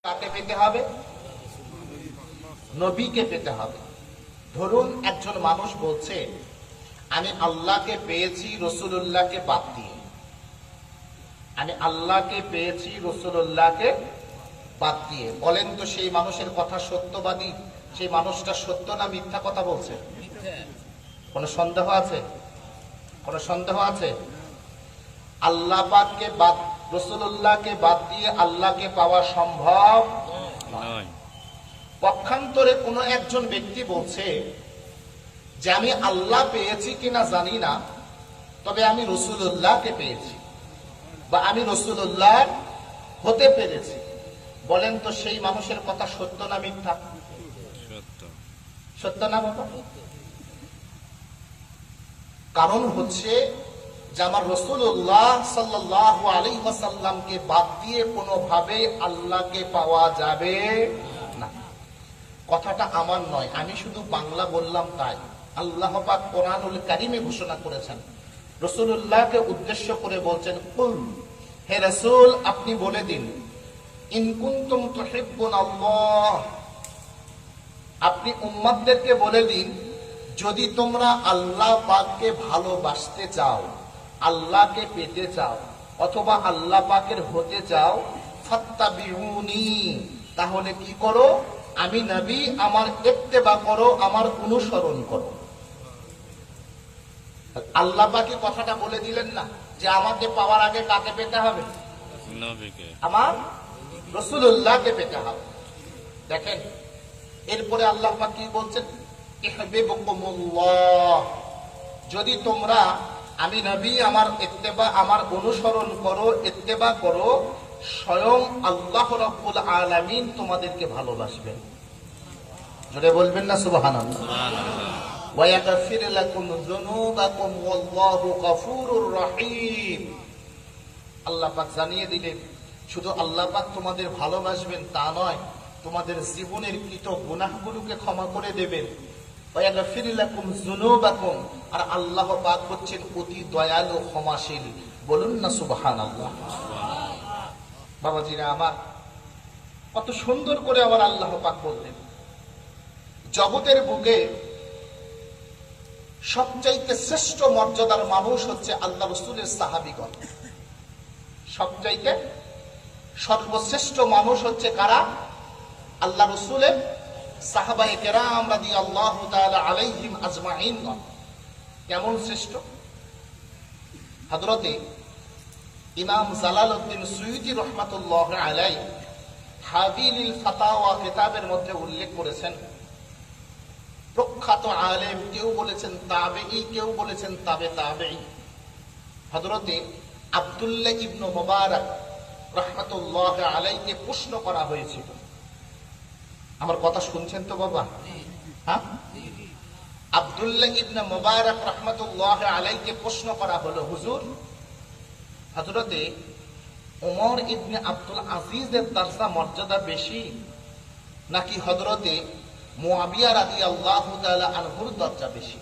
কাকে পেতে হবে? নবীকে পেতে হবে। ধরুন একজন মানুষ বলছে আমি আল্লাহকে পেয়েছি রাসূলুল্লাহকে বাদ দিয়ে, আমি আল্লাহকে পেয়েছি রাসূলুল্লাহকে বাদ দিয়ে। বলেন তো সেই মানুষের কথা সত্যবাদী? সেই মানুষটা সত্য না মিথ্যা কথা বলছে? কোনো সন্দেহ আছে? কোনো সন্দেহ আছে? আল্লাহ পাককে বাদ, রাসূলুল্লাহকে বাদ দিয়ে আল্লাহকে পাওয়া সম্ভব নয়। পক্ষান্তরে কোনো একজন ব্যক্তি বলছে যে আমি আল্লাহ পেয়েছি কিনা জানি না, তবে আমি রাসূলুল্লাহকে পেয়েছি বা আমি রাসূলুল্লাহ হতে পেরেছি। বলেন তো সেই মানুষের কথা সত্য না মিথ্যা? সত্য। সত্য না বাবা? কারণ হচ্ছে যে আমার রাসূলুল্লাহ সাল্লাল্লাহু আলাইহি ওয়াসাল্লামকে বাদ দিয়ে কোনোভাবে আল্লাহকে পাওয়া যাবে না। কথাটা আমার নয়, আমি শুধু বাংলা বললাম তাই। আল্লাহ পাক কোরআনুল কারীমে ঘোষণা করেছেন, রাসূলুল্লাহকে উদ্দেশ্য করে বলছেন, কুল, হে রাসূল আপনি বলে দিন, ইন কুনতুম তুহিব্বুনাল্লাহ, আপনি উম্মতদেরকে বলে দিন যদি তোমরা আল্লাহ পাককে ভালোবাসতে চাও, আল্লাহকে পেতে চাও অথবা আল্লাহ পাকের হতে চাও, ফাত্তাবিউনি, তাহলে কি করো? আমি নবী আমার ইত্তেবা করো, আমার অনুসরণ করো। আল্লাহ পাকে কথাটা বলে দিলেন না যে আমাকে পাওয়ার আগে কাকে পেতে হবে? নবীকে, আমার রাসূলুল্লাহকে পেতে হবে। দেখেন এরপরে আল্লাহ পাক কি বলছেন, ইহবিবুকুমুল্লাহ, যদি তোমরা আমি নবী আমার ইত্তেবা আমার অনুসরণ করো, ইত্তেবা করো, স্বয়ং আল্লাহ রাব্বুল আলামিন তোমাদেরকে ভালোবাসবেন। জোরে বলবেন না সুবহানাল্লাহ? ওয়া ইয়াগফির লাকুম যুনুবাকুম ওয়াল্লাহু গফুরুর রহিম। আল্লাহ পাক জানিয়ে দিলেন শুধু আল্লাহ পাক তোমাদের ভালোবাসবেন তা নয়, তোমাদের জীবনের কৃত গুনাহগুলোকে ক্ষমা করে দেবেন। ওয়া ইয়াগফির লাকুম যুনুবাকুম, আর আল্লাহ পাক হচ্ছেন অতি দয়ালু ক্ষমাশীল। বলুন না সুবহানাল্লাহ? বাবাজিরা আমার, কত সুন্দর করে আবার আল্লাহ পাক বললেন, জগতের বুকে সবচাইতে শ্রেষ্ঠ মর্যাদার মানুষ হচ্ছে আল্লাহ রাসূলের সাহাবীগণ। সবচাইতে সর্বশ্রেষ্ঠ মানুষ হচ্ছে কারা? আল্লাহ রাসূলের সাহাবায়ে কেরাম রাদিয়াল্লাহু তাআলা আলাইহিম আজমাইন। কেমন শ্রেষ্ঠ? হযরতে ইমাম জালালউদ্দিন সুয়ুতী রাহমাতুল্লাহ আলাইহি হাবিলিল ফাতাওয়া কিতাবের মধ্যে উল্লেখ করেছেন, প্রখ্যাত আলেম, কেউ বলেছেন তাবেঈ, কেউ বলেছেন তাবে তাবেঈ, হযরতে আব্দুল্লাহ ইবনে মুবারক রাহমাতুল্লাহ আলাইহিকে প্রশ্ন করা হয়েছিল। আমার কথা শুনছেন তো বাবা? হ্যাঁ, আব্দুল্লাহ ইবনে মুবারক রাহমাতুল্লাহ আলাইহিকে প্রশ্ন করা হলো, হুজুর হযরতে ওমর ইবনে আব্দুল আজিজের দরজা মর্যাদা বেশি নাকি হযরতে মুআবিয়া রাদিয়াল্লাহু তাআলা আনহুর দরজা বেশি?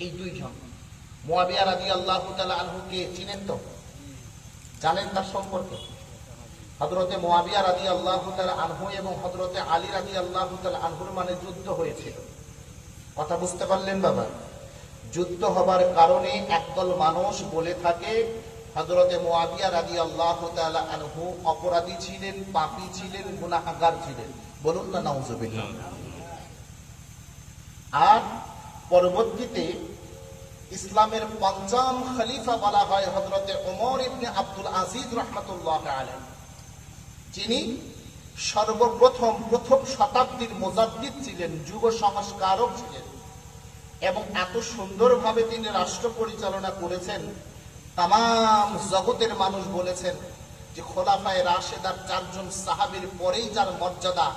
এই দুইজন, মুআবিয়া রাদিয়াল্লাহু তাআলা আনহুকে চিনেন তো? জানেন তার সম্পর্কে? হযরতে মুআবিয়া রাদিয়াল্লাহু তাআলা আনহু এবং হযরতে আলী রাদিয়াল্লাহু তাআলা আনহুর মানে যুদ্ধ হয়েছিল। কথা বুঝতে পারলেন বাবা? যুদ্ধ হবার কারণে একদল মানুষ বলে থাকে হযরতে মুআবিয়া রাদিয়াল্লাহু তাআলা আনহু অপরাধী ছিলেন, পাপী ছিলেন, গুনাহগার ছিলেন। বলুন না নাউযুবিল্লাহ? আর পরবর্তীতে ইসলামের পঞ্চম খলিফা বলা হয় হযরতে ওমর ইবনে আব্দুল আজিজ রাহমাতুল্লাহ আলাইহি, যিনি সর্বপ্রথম প্রথম শতাব্দীর মুজাদ্দিদ ছিলেন, যুগ সংস্কারক ছিলেন, এবং এত সুন্দরভাবে তিনি রাষ্ট্র পরিচালনা করেছেন, তামাম জগতের মানুষ বলেছেন যে খোলাফায়ে রাশেদার চারজন সাহাবীর পরেই যার মর্যাদা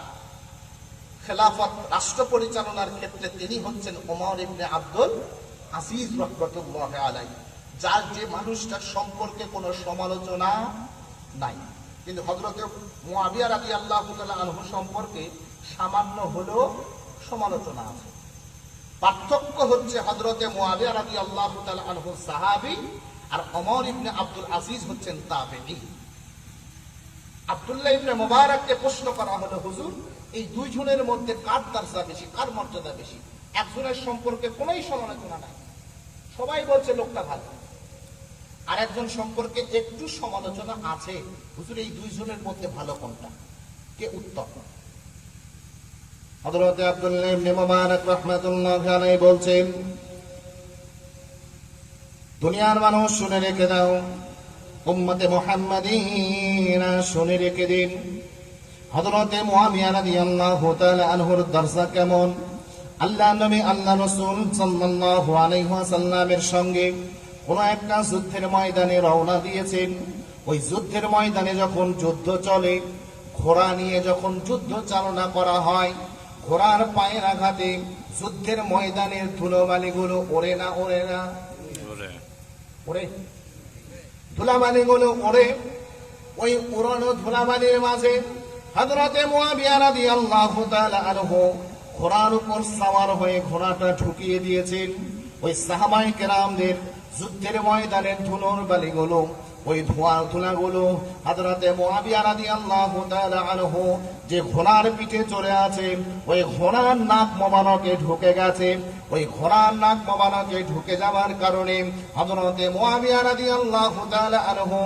খেলাফত রাষ্ট্র পরিচালনার ক্ষেত্রে তিনি হচ্ছেন ওমর ইবনে আব্দুল আজিজ রাহমাতুল্লাহ আলাইহি, যার যে মানুষটার সম্পর্কে কোনো সমালোচনা নাই। কিন্তু হযরত মুআবিয়া রাদিয়াল্লাহু তাআলা আনহু সম্পর্কে সামান্য হলেও সমালোচনা আছে। পার্থক্য হচ্ছে হযরতে মুআবিয়া রাদিয়াল্লাহু তাআলা আনহু সাহাবী আর ওমর ইবনে আব্দুল আজিজ হচ্ছেন তাবেঈ। আব্দুল্লাহ ইবনে মুবারাককে প্রশ্ন করা হলো, হুজুর এই দুইজনের মধ্যে কার দরজা বেশি, কার মর্যাদা বেশি? একজনের সম্পর্কে কোনোই সমালোচনা নাই, সবাই বলছে লোকটা ভালো। আর একজন সম্পর্কে একটু সমালোচনা আছে, হুজুর এই দুইজনের মধ্যে ভালো কোনটা, কে উত্তম? হযরত আব্দুল্লাহ ইবনে মুবারাক রাহমাতুল্লাহি আলাইহি বলছেন, দুনিয়ার মানুষ শুনে রেখে দাও, উম্মতে মুহাম্মাদিনা শুনে রেখে দিন, হযরতে মুআবিয়া রাদিয়াল্লাহু তাআলা আনহুর দরজা কেমন। আল্লাহ নবী আল্লাহ রাসূল সাল্লাল্লাহু আলাইহি ওয়াসাল্লামের সঙ্গে কোন একটা যুদ্ধের ময়দানে রওনা দিয়েছেন। ওই যুদ্ধের ময়দানে যখন যুদ্ধ চলে, ঘোড়া নিয়ে যখন যুদ্ধ চালনা করা হয়, ঘোড়ার পায়ের আঘাতে যুদ্ধের ময়দানের ধুলোবালিগুলো ওড়ে না ওড়ে না ওড়ে, ধুলাবালিগুলো ওড়ে। ওই উড়ানো ধুলাবালির মাঝে হযরতে মুআবিয়া রাদিয়াল্লাহু তাআলা আনহু ঘোড়ার উপর সাওয়ার হয়ে ঘোড়াটা ঢুকিয়ে দিয়েছেন। ওই সাহাবায়ে কেরামদের যুদ্ধের ময়দানের ধুলোর বালিগুলো, ওই ধুলাগুলো হযরতে মুআবিয়া রাদিয়াল্লাহু তাআলা আনহু যে ঘোড়ার পিঠে চড়ে আছে, ওই ঘোড়ার নাক মোবারকে ঢুকে গেছে। ওই ঘোড়ার নাক মোবারকে ঢুকে যাওয়ার কারণে হযরতে মুআবিয়া রাদিয়াল্লাহু তাআলা আনহু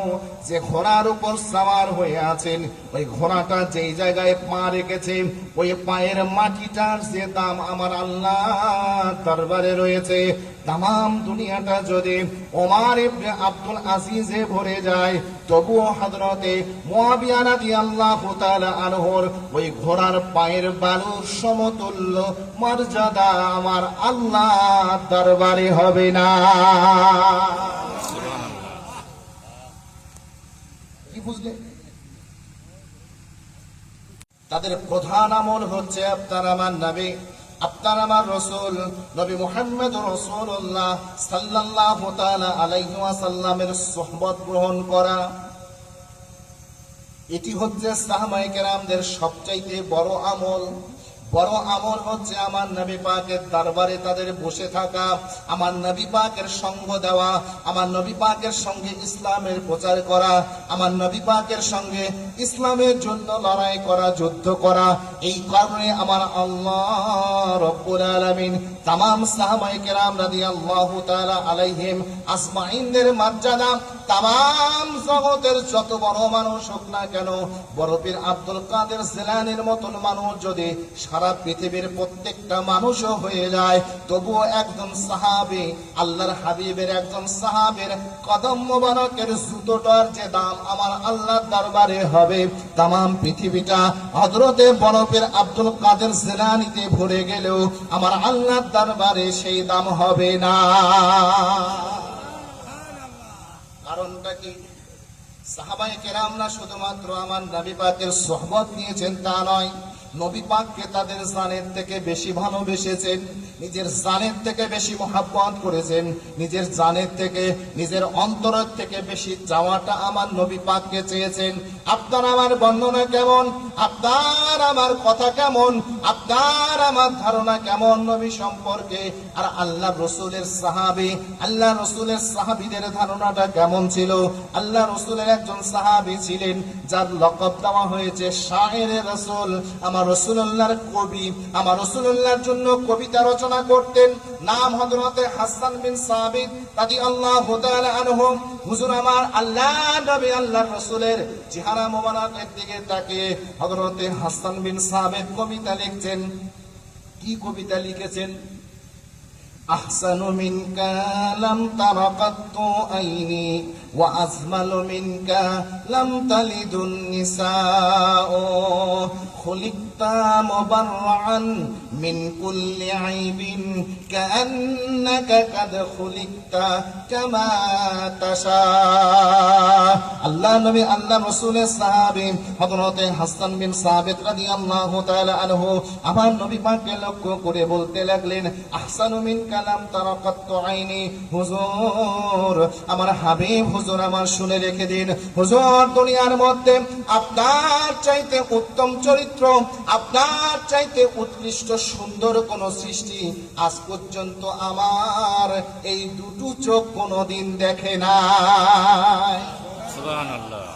যে ঘোড়ার উপর সাওয়ার হয়ে আছেন, ওই ঘোড়াটা যেই জায়গায় পা রেখেছে, ওই পায়ের মাটিটার যে দাম আমার আল্লাহর দরবারে রয়েছে, তাম দুনিয়াটা যদি ওমর ইবনে আব্দুল আজিজে ভরে যায়, তবুও হযরতে মুআবিয়া রাদিয়াল্লাহু তাআলা আনহুর ওই ঘোড়ার পায়ের বালুর সমতুল্য মর্যাদা আমার আল্লাহর দরবারে হবে না। কি বুঝলে? তাদের প্রধান আমল হচ্ছে আপনার আমার নবী, আপনার আমার রাসূল নবী মুহাম্মদ রাসূলুল্লাহ সাল্লাল্লাহু তাআলা আলাইহি ওয়াসাল্লামের সুহবত গ্রহণ করা। এটি হচ্ছে সাহাবায়ে কেরামদের সবচাইতে বড় আমল। বড় আমল হচ্ছে আমার নবী পাকের দরবারে তাদের বসে থাকা, আমার নবী পাকের সঙ্গ দেওয়া, আমার নবী পাকের সঙ্গে ইসলামের প্রচার করা, আমার নবী পাকের সঙ্গে ইসলামের জন্য লড়াই করা, যুদ্ধ করা। এই কারণে আমার আল্লাহ রব্বুল আলামিন তামাম সাহাবায়ে কেরাম রাদিয়াল্লাহু তাআলা আলাইহিম আজমাইনদের মর্যাদা তামাম জগতের যত বড় মানুষ হোক না কেন, বড় পীর আব্দুল কাদের জিলানীর মতন মানুষ যদি সারা পৃথিবীর প্রত্যেকটা মানুষও হয়ে যায়, তবুও একজন সাহাবী, আল্লাহর হাবিবের একজন সাহাবীর কদম মোবারকের জুতোটার যে দাম আমার আল্লাহর দরবারে হবে, তামাম পৃথিবীটা হযরতে বড় পীর আব্দুল কাদের জিলানীতে ভরে গেলেও আমার আল্লাহর দরবারে সেই দাম হবে না। কারণটা কি? সাহাবায়ে কেরামরা শুধুমাত্র আমার নবী পাকের সুহবত নিয়েছেন তা নয়, নবী পাককে তাদের জানের থেকে বেশি ভালোবেসেছেন, নিজের জানের থেকে বেশি মহব্বত করেছেন, নিজের জানের থেকে, নিজের অন্তরের থেকে বেশি চাওয়াটা আমার নবী পাককে চেয়েছেন। আপনার আমার বর্ণনা কেমন, আপনার আমার কথা কেমন, আপনার আমার ধারণা কেমন নবী সম্পর্কে, আর আল্লাহ রসুলের সাহাবী, আল্লাহ রসুলের সাহাবীদের ধারণাটা কেমন ছিল? আল্লাহ রসুলের একজন সাহাবী ছিলেন যার লকব দেওয়া হয়েছে শায়েরে রাসূল। আমার রাসূলুল্লাহর কবি, আমার রাসূলুল্লাহর জন্য কবিতা রচনা করতেন, নাম হযরতে হাসান বিন সাবিত রাদিয়াল্লাহু তাআলা আনহু। হুজুর আমার আল্লাহ নবী আল্লাহর রাসূলের চেহারা মোবারকের দিকে তাকিয়ে হযরতে হাসান বিন সাবিত কবিতা লিখছেন। কি কবিতা লিখেছেন? আহসানু মিনকা লাম তারা কাত্তু আইনি ওয়া আজমালু মিনকা লাম তালিদুন নিসাও খুলিকতা মুবাররান মিন কুল্লি আইবিন কাআন্নাকা কাদ খুলিকতা কামা তাশা। আল্লাহ নবী আল্লাহ রাসূলের সাহাবী হযরতে হাসান বিন সাবিত রাদিয়াল্লাহু তাআলা আনহু আমার নবী পাককে লক্ষ্য করে বলতে লাগলেন, আহসানু মিনকা লাম তারা কাত্তু আইনি। হুজুর আমার হাবিব, হুজুর আমার শুনে রেখে দিন, হুজুর দুনিয়ার মধ্যে আপনার চাইতে উত্তম চরিত্র, আপনার চাইতে উৎকৃষ্ট সুন্দর কোন সৃষ্টি আজ পর্যন্ত আমার এই দুটো চোখ কোনদিন দেখে নাই। সুবহানাল্লাহ।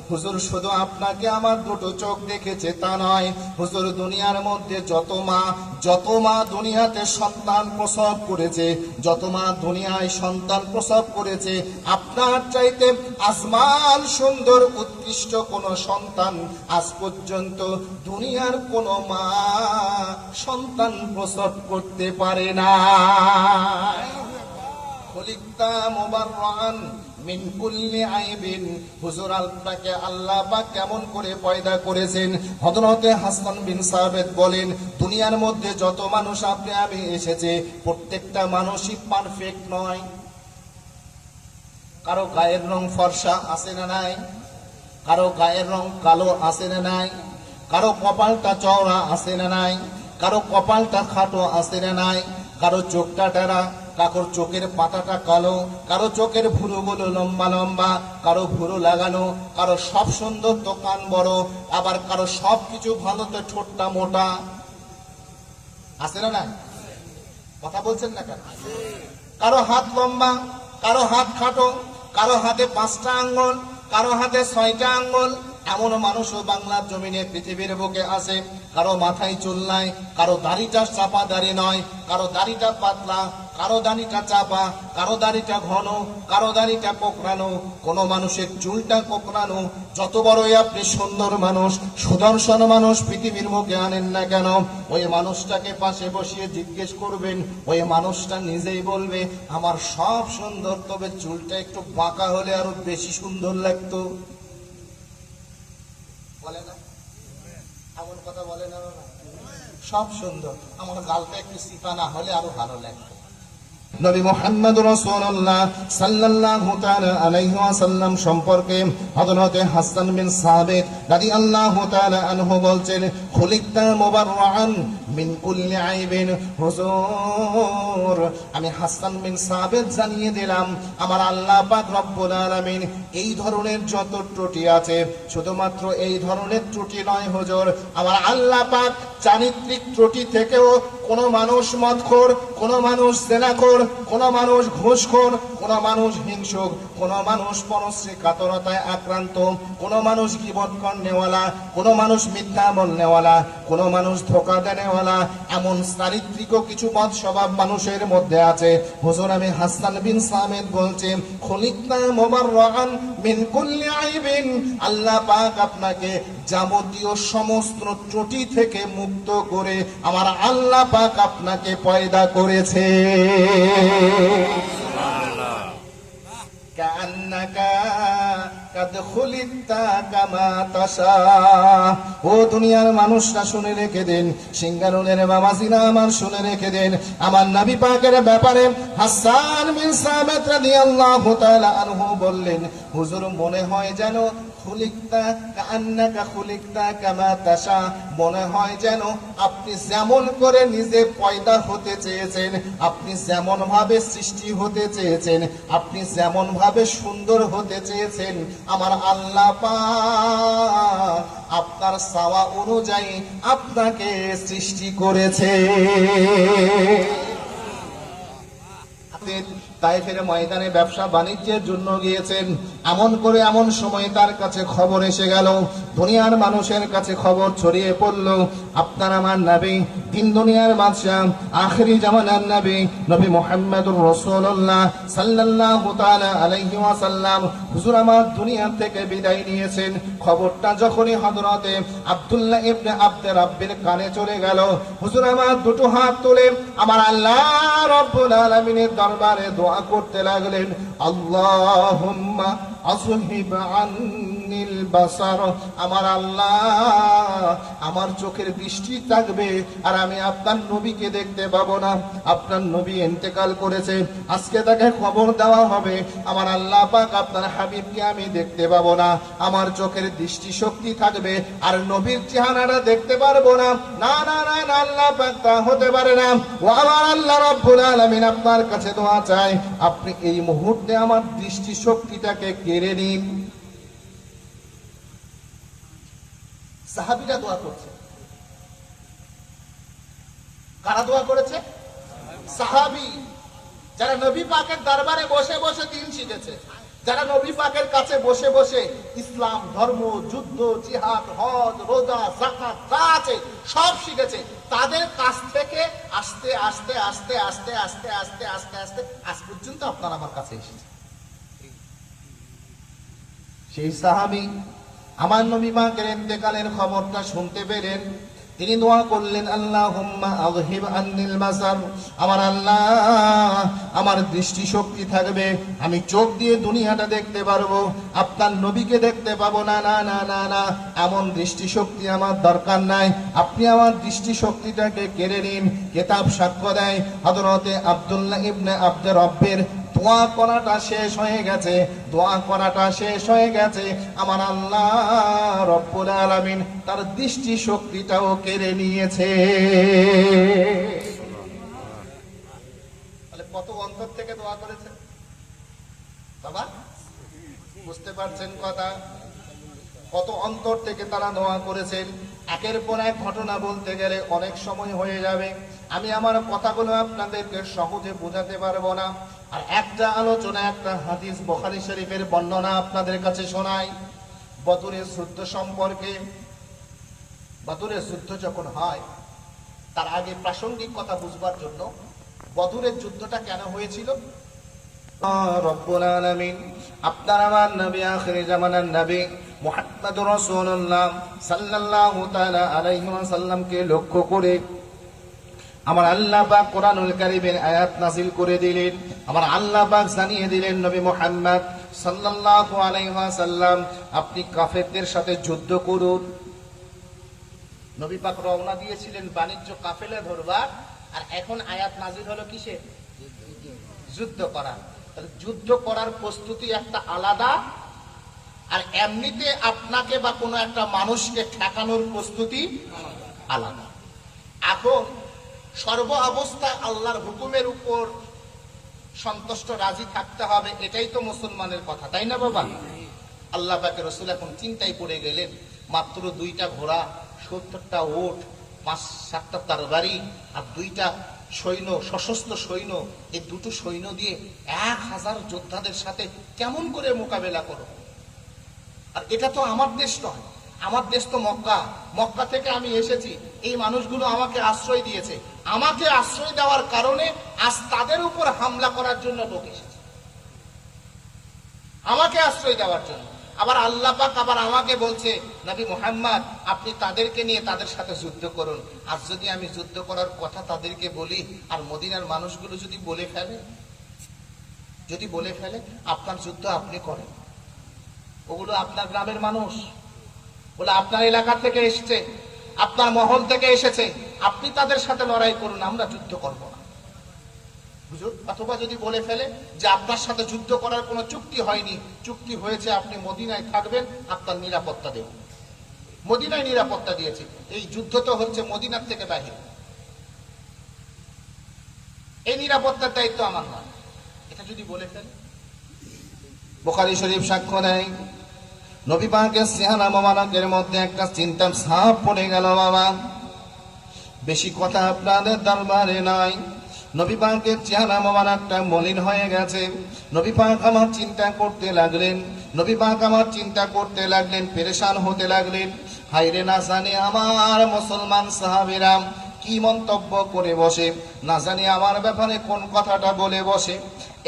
হুজুর শুধু আপনাকে আমার দুটো চোখ দেখেছে তা নয়, হুজুর দুনিয়ার মধ্যে যত মা দুনিয়াতে সন্তান প্রসব করেছে, যত মা দুনিয়ায় সন্তান প্রসব করেছে, আপনার চাইতে আজমাল সুন্দর উৎকৃষ্ট কোন সন্তান আজ পর্যন্ত দুনিয়ার কোন মা সন্তান প্রসব করতে পারে না। খুলিকতা মুবাররান মিন কুল্লি আইবিন, হুজুর আপনাকে আল্লাহ পাক কেমন করে পয়দা করেছেন। হযরতে হাসান বিন সাবিত বলেন, দুনিয়ার মধ্যে যত মানুষ আপনি আমি এসেছে প্রত্যেকটা মানুষই পারফেক্ট নয়। কারো গায়ের রং ফর্সা আছে না নাই, কারো গায়ের রং কালো আছে না নাই, কারো কপালটা চওড়া আছে না নাই, কারো কপালটা খাটো আছে না নাই, কারো চোখটা টেরা, কারোর চোখের পাতাটা কালো, কারো চোখের ভুরুগুলো লম্বা লম্বা, কারো ভুরু লাগানো, কারো সব সুন্দর তো কান বড়, আবার কারো সব কিছু ভালো তো ঠোঁটটা মোটা আছে না নাই? কথা বলছেন না কেন? কারো হাত লম্বা, কারো হাত খাটো, কারো হাতে 5টা আঙ্গুল, কারো হাতে 6টা আঙ্গুল। এমন মানুষও বাংলার জমিনে পৃথিবীর বুকে আছে। কারো মাথায় চুল নাই, কারো দাড়িটা চাপা দাড়ি নয়, কারো দাড়িটা পাতলা, কারো দাড়িটা চাপা, কারো দাড়িটা ঘন, কারো দাড়িটা কোঁকড়ানো, কোন মানুষের চুলটা কোঁকড়ানো। যত বড়ই আপনি সুন্দর মানুষ, সুদর্শন মানুষ পৃথিবীর মুখে আনেন না কেন, ওই মানুষটাকে পাশে বসিয়ে জিজ্ঞেস করবেন, ওই মানুষটা নিজেই বলবে আমার সব সুন্দর, তবে চুলটা একটু বাঁকা হলে আরো বেশি সুন্দর লাগতো। বলে না? এমন কথা বলে না? সব সুন্দর, আমার গালটা একটু সিপা না হলে আরো ভালো লাগতো। নবী মুহাম্মদ রাসূলুল্লাহ সাল্লাল্লাহু তাআলা আলাইহি ওয়াসাল্লাম সম্পর্কে হযরতে হাসান বিন সাবিত রাদিয়াল্লাহু তাআলা আনহু বলছেন, খুলিকতা মুবাররান মিন কুল্লি আইবিন। হুজুর আমি হাসান বিন সাবিত জানিয়ে দিলাম, আমার আল্লাহ পাক রব্বুল আলামিন এই ধরনের যত ত্রুটি আছে, শুধুমাত্র এই ধরনের ত্রুটি নয় হুজুর, আমার আল্লাহ পাক চারিত্রিক ত্রুটি থেকেও কোন মানুষ মদখোর, কোন মানুষ জেনাখোর, কোন মানুষ ঘুষখোর, কোন মানুষ হিংসুক, কোন মানুষ পরশ্রী কাতরতায় আক্রান্ত, কোন মানুষ গীবত করনেওয়ালা, কোন মানুষ মিথ্যা বলনেওয়ালা, কোন মানুষ ধোঁকা দেনেওয়ালা, এমন চারিত্রিক কিছু বদ স্বভাব মানুষের মধ্যে আছে। হুজুর আমি হাসান বিন সাবিত বলছি, খুলিকতা মুবাররান মিন কুল্লি আইবিন, আল্লাহ পাক আপনাকে যাবতীয় সমস্ত ত্রুটি থেকে মুক্ত করে আমার আল্লাহ পাক আপনাকে পয়দা করেছে। ও দুনিয়ার মানুষরা শুনে রেখে দেন, সিঙ্গারুলের বাবাজিরা আমার শুনে রেখে দেন, আমার নবী পাকের ব্যাপারে হাসান বিন সাবিত রাদিয়াল্লাহু তাআলা আনহু বললেন, হুজুর মনে হয় যেন খুলিকতা কান্নাকা খুলিকতা কামা তাশা, মনে হয় যেন আপনি যেমন করে নিজে পয়দা হতে চেয়েছেন, আপনি যেমন ভাবে সৃষ্টি হতে চেয়েছেন, আপনি যেমন ভাবে সুন্দর হতে চেয়েছেন, আমার আল্লাহ পাক আপনার চাওয়া অনুযায়ী আপনাকে সৃষ্টি করেছে। তায়েফের ময়দানে ব্যবসা বাণিজ্যের জন্য গিয়েছেন, এমন করে এমন সময় তার কাছে খবর এসে গেল, দুনিয়ার মানুষের কাছে খবর ছড়িয়ে পড়ল, আপনার আমার নবী, দিন দুনিয়ার বাদশা, আখেরি জামানার নবী, নবী মুহাম্মদুর রাসূলুল্লাহ সাল্লাল্লাহু তাআলা আলাইহি ওয়াসাল্লাম হুজুর আমার দুনিয়া থেকে বিদায় নিয়েছেন। খবরটা যখনই হযরতে আব্দুল্লাহ ইবনে আব্দে রাব্বির কানে চলে গেল, হুজুর আমার দুটো হাত তুলে আমার আল্লাহ রাব্বুল আলামিনের দরবারে দোয়া করতে লাগলেন, আল্লাহুম্মা আসহিব আন্নিল বাসার, আমার আল্লাহ আমার চোখের দৃষ্টি থাকবে আর আমি আপনার নবীকে দেখতে পাবো না। আপনার নবী ইন্তেকাল করেছে, আজকে তাকে খবর দেওয়া হবে, আমার আল্লাহ পাক আপনার হাবিবকে আমি দেখতে পাবো না, আমার চোখের দৃষ্টি শক্তি থাকবে আর নবীর চেহারাটা দেখতে পারবো না। না না না না, আল্লাহ পাক তা হতে পারে না। ও আমার আল্লাহ রাব্বুল আলামিন আপনার কাছে দোয়া চাই, আপনি এই মুহূর্তে আমার দৃষ্টি শক্তিটাকে কেড়ে নিন। সাহাবীরা দোয়া করছে। কারা দোয়া করেছে? সাহাবী। যারা নবী পাকের দরবারে বসে বসে দিন শিখেছে, যারা নবী পাকের কাছে বসে বসে ইসলাম ধর্ম, যুদ্ধ, জিহাদ, হজ, রোজা, যাকাত যা আছে সব শিখেছে, তাদের কাছ থেকে আস্তে আস্তে আস্তে আস্তে আস্তে আস্তে আস্তে আস্তে আজ পর্যন্ত আপনার আমার কাছে এসেছে। সেই সাহাবী আমার নবী পাকের ইন্তেকালের খবরটা শুনতে পেলেন, তিনি দোয়া করলেন, আল্লাহুম্মা আযহিব আন্নিল বাসার, আমার আল্লাহ আমার দৃষ্টি শক্তি থাকবে, আমি চোখ দিয়ে দুনিয়াটা দেখতে পারবো, আপনার নবীকে দেখতে পাবো না, না না না না, এমন দৃষ্টি শক্তি আমার দরকার নাই, আপনি আমার দৃষ্টি শক্তিটাকে কেড়ে নিন। কিতাব সাক্ষ্য দেয় হযরতে আব্দুল্লাহ ইবনে আব্দুর রব্বের দোয়া করাটা শেষ হয়ে গেছে, দোয়া করাটা শেষ হয়ে গেছে, আমার আল্লাহ রব্বুল আলামিন তার দৃষ্টি শক্তিটাও কেড়ে নিয়েছে। তাহলে কত অন্তর থেকে দোয়া করেছে বাবা, বুঝতে পারছেন কথা? কত অন্তর থেকে তারা দোয়া করেছেন। একের পর এক ঘটনা বলতে গেলে অনেক সময় হয়ে যাবে, আমি আমার কথাগুলো আপনাদেরকে সহজে বোঝাতে পারবো না। আর একটা আলোচনা, একটা হাদিস বুখারী শরীফের বর্ণনা আপনাদের কাছে শোনাই বদরের যুদ্ধ সম্পর্কে। বদরের যুদ্ধ যখন হয় তার আগে প্রাসঙ্গিক কথা বুঝবার জন্য, বদরের যুদ্ধটা কেন হয়েছিল, রব্বুল আলামিন আপনার আমার নবী আখির জামানার নবী মুহাম্মদুর রাসূলুল্লাহ সাল্লাল্লাহু তাআলা আলাইহি ওয়াসাল্লামকে লক্ষ্য করে আমার আল্লাহ পাক কোরআনুল কারীমের আয়াত নাযিল করে দিলেন। আমার আল্লাহ পাক জানিয়ে দিলেন, নবী মুহাম্মদ সাল্লাল্লাহু আলাইহি ওয়াসাল্লাম আপনি কাফেরদের সাথে যুদ্ধ করুন। নবী পাক রওনা দিয়েছিলেন বাণিজ্য কাফেলা ধরবার, আর এখন আয়াত নাযিল হলো কিসে? যুদ্ধ করা। তাহলে যুদ্ধ করার প্রস্তুতি একটা আলাদা, আর এমনিতে আপনাকে বা কোনো একটা মানুষকে ঠেকানোর প্রস্তুতি আলাদা। এখন সর্ব অবস্থায় আল্লাহর হুকুমের উপর সন্তুষ্ট রাজি থাকতে হবে, এটাই তো মুসলমানের কথা, তাই না বাবা? আল্লাহ পাকের রাসূল এখন চিন্তায় পড়ে গেলেন, মাত্র 2টা ঘোড়া, 70টা উট, 5-7টা তরবারি আর 2টা সৈন্য, সশস্ত্র সৈন্য, এই দুটো সৈন্য দিয়ে 1000 যোদ্ধাদের সাথে কেমন করে মোকাবেলা করো? আর এটা তো আমার দেশ নয়, আমার দেশ তো মক্কা, মক্কা থেকে আমি এসেছি, এই মানুষগুলো আমাকে আশ্রয় দিয়েছে, আমাকে আশ্রয় দেওয়ার কারণে আজ তাদের উপর হামলা করার জন্য লোক এসেছে, আমাকে আশ্রয় দেওয়ার জন্য। আবার আল্লাহ পাক আবার আমাকে বলছে, নবী মুহাম্মদ আপনি তাদেরকে নিয়ে তাদের সাথে যুদ্ধ করুন। আর যদি আমি যুদ্ধ করার কথা তাদেরকে বলি, আর মদিনার মানুষগুলো যদি বলে ফেলে আপনার যুদ্ধ আপনি করেন, ওগুলো আপনার গ্রামের মানুষ, বলে আপনার এলাকা থেকে এসেছে, আপনার মহল থেকে এসেছে, আপনি তাদের সাথে লড়াই করুন, আমরা যুদ্ধ করব না। হুজুর, অথবা যদি বলে ফেলে যে আপনার সাথে যুদ্ধ করার কোনো চুক্তি হয়নি, চুক্তি হয়েছে আপনি মদিনায় থাকবেন, আপনার নিরাপত্তা দেব, মদিনায় নিরাপত্তা দিয়েছে, এই যুদ্ধ তো হচ্ছে মদিনার থেকে বাহির, এই নিরাপত্তার দায়িত্ব আমার নয়, এটা যদি বলে ফেলে। বুখারী শরীফ সাক্ষ্য দেয়, নবী পাকের চেহারা মোবারকের মধ্যে একটা চিন্তার ছাপ পড়ে গেল। বাবা, বেশি কথা আপনাদের দরবারে নাই, নবী পাকের চেহারা মোবারকটা মলিন হয়ে গেছে। নবী পাক আমার চিন্তা করতে লাগলেন, নবী পাক আমার চিন্তা করতে লাগলেন, পেরেশান হতে লাগলেন। হায়রে, না জানি আমার মুসলমান সাহাবীরা কি মন্তব্য করে বসে, না জানি আমার ব্যাপারে কোন কথাটা বলে বসে,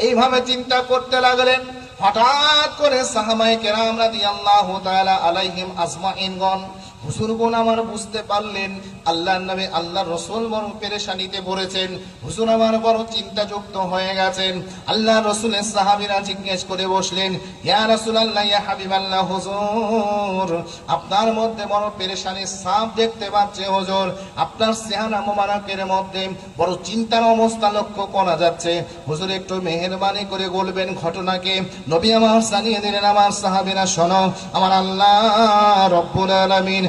এইভাবে চিন্তা করতে লাগলেন। হঠাৎ করে সাহাবায়ে কেরাম রাদিয়াল্লাহু তাআলা আলাইহিম আজমাইনগণ, হুজুরগণ আমার বুঝতে পারলেন আল্লাহর নবী আল্লাহর রাসূল বড় পেরেশানিতে পড়েছেন, হুজুর আমার বড় চিন্তাযুক্ত হয়ে গেছেন। আল্লাহর রাসূলের সাহাবীরা জিজ্ঞেস করে বসলেন, ইয়া রাসূলুল্লাহ, ইয়া হাবিবাল্লাহ, হুজুর আপনার মধ্যে বড় পেরেশানির ছাপ দেখতে পাচ্ছি হুজুর, আপনার চেহারা মোবারকের মধ্যে বড় চিন্তার অবস্থা লক্ষ্য করা যাচ্ছে, হুজুর একটু মেহেরবানি করে বলবেন ঘটনাকে। নবী আমার জানিয়ে দিলেন, আমার সাহাবীরা শোনো, আমার আল্লাহ রব্বুল আলামিন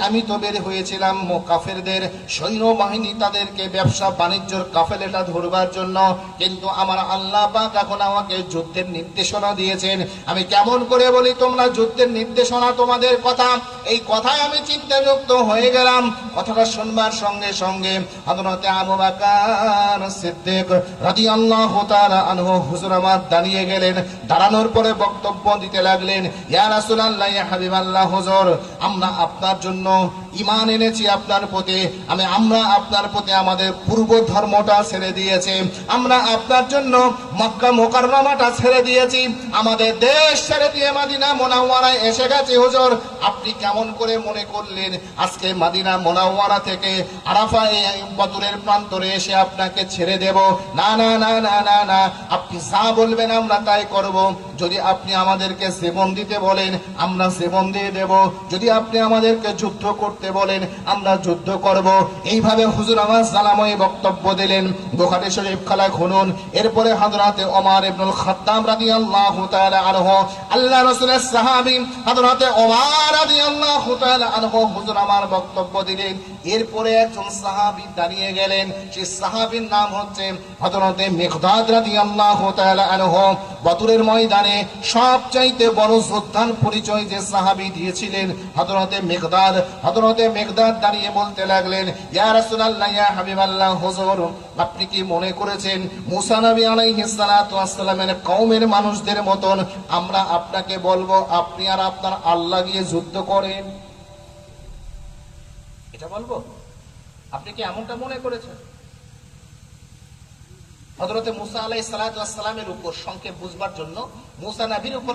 আমি তো বের হয়েছিলাম কাফেরদের সৈন্যবাহিনী তাদেরকে ব্যবসা বাণিজ্যের কাফেলাটা ধরবার জন্য, কিন্তু আমার আল্লাহ পাক এখন আমাকে যুদ্ধের নির্দেশনা দিয়েছেন। আমি কেমন করে বলি তোমরা যুদ্ধের নির্দেশনা তোমাদের কথা? এই কথায় আমি চিন্তাযুক্ত হয়ে গেলাম। কথাটা শুনবার সঙ্গে সঙ্গে হযরতে আবু বকর সিদ্দিক রাদিয়াল্লাহু তাআলা আনহু হুজুর আমার দাঁড়িয়ে গেলেন। দাঁড়ানোর পরে বক্তব্য দিতে লাগলেন, ইয়া রাসূলুল্লাহ, ইয়া হাবিবাল্লাহ, হুজুর আমরা আপনার জন্য ঈমান এনেছি আপনার প্রতি। আমরা আপনার প্রতি আমাদের পূর্ব ধর্মটা ছেড়ে দিয়েছি, আমরা আপনার জন্য মক্কা মুকাররমাটা ছেড়ে দিয়েছি, আমাদের দেশ ছেড়ে দিয়ে মদিনা মুনাওয়ারায় এসে গেছি। হুজুর আপনি কেমন করে মনে করলেন আজকে মদিনা মুনাওয়ারা থেকে আরাফা এই বদরের প্রান্তরে এসে আপনাকে ছেড়ে দেব? না না না না না না, আপনি যা বলবেন আমরা তাই করব। যদি আপনি আমাদেরকে জীবন দিতে বলেন আমরা জীবন দিয়ে দেব, যদি আপনি আমাদেরকে যুদ্ধ করতে বলেন আমরা যুদ্ধ করব। এইভাবে হুজুর আমার সালাময় বক্তব্য দিলেন। বুখারী শরীফ খালা খুনুন। এরপরে হযরতে ওমর ইবনুল খাত্তাব রাদিয়াল্লাহু তাআলা আনহু, আল্লাহ রাসূলের সাহাবী হযরতে ওমর রাদিয়াল্লাহু তাআলা আনহু হুজুর আমার বক্তব্য দিলেন। এরপরে একজন সাহাবী দাঁড়িয়ে গেলেন, সেই সাহাবীর নাম হচ্ছে হযরতে মিকদাদ রাদিয়াল্লাহু তাআলা আনহু। বদরের ময়দানে সবচাইতে বড় যোদ্ধার পরিচয় যে সাহাবী দিয়েছিলেন হযরতে মিকদাদ। হযরতে মিকদাদ দাঁড়িয়ে বলতে লাগলেন, ইয়া রাসূলুল্লাহ, ইয়া হাবিবাল্লাহ, হুজুর আপনি কি মনে করেছেন মুসা নবী আলাইহিস সালাতু ওয়াস সালামের কওমের মানুষদের মতন আমরা আপনাকে বলবো আপনি আর আপনার আল্লাহ গিয়ে যুদ্ধ করেন? এটা বলবো? আপনি কি এমনটা মনে করেছেন? হযরতে মুসা আলাইহিস সালাতু ওয়াস সালামের উপর সংক্ষেপ বুঝবার জন্য মুসা নবীর উপর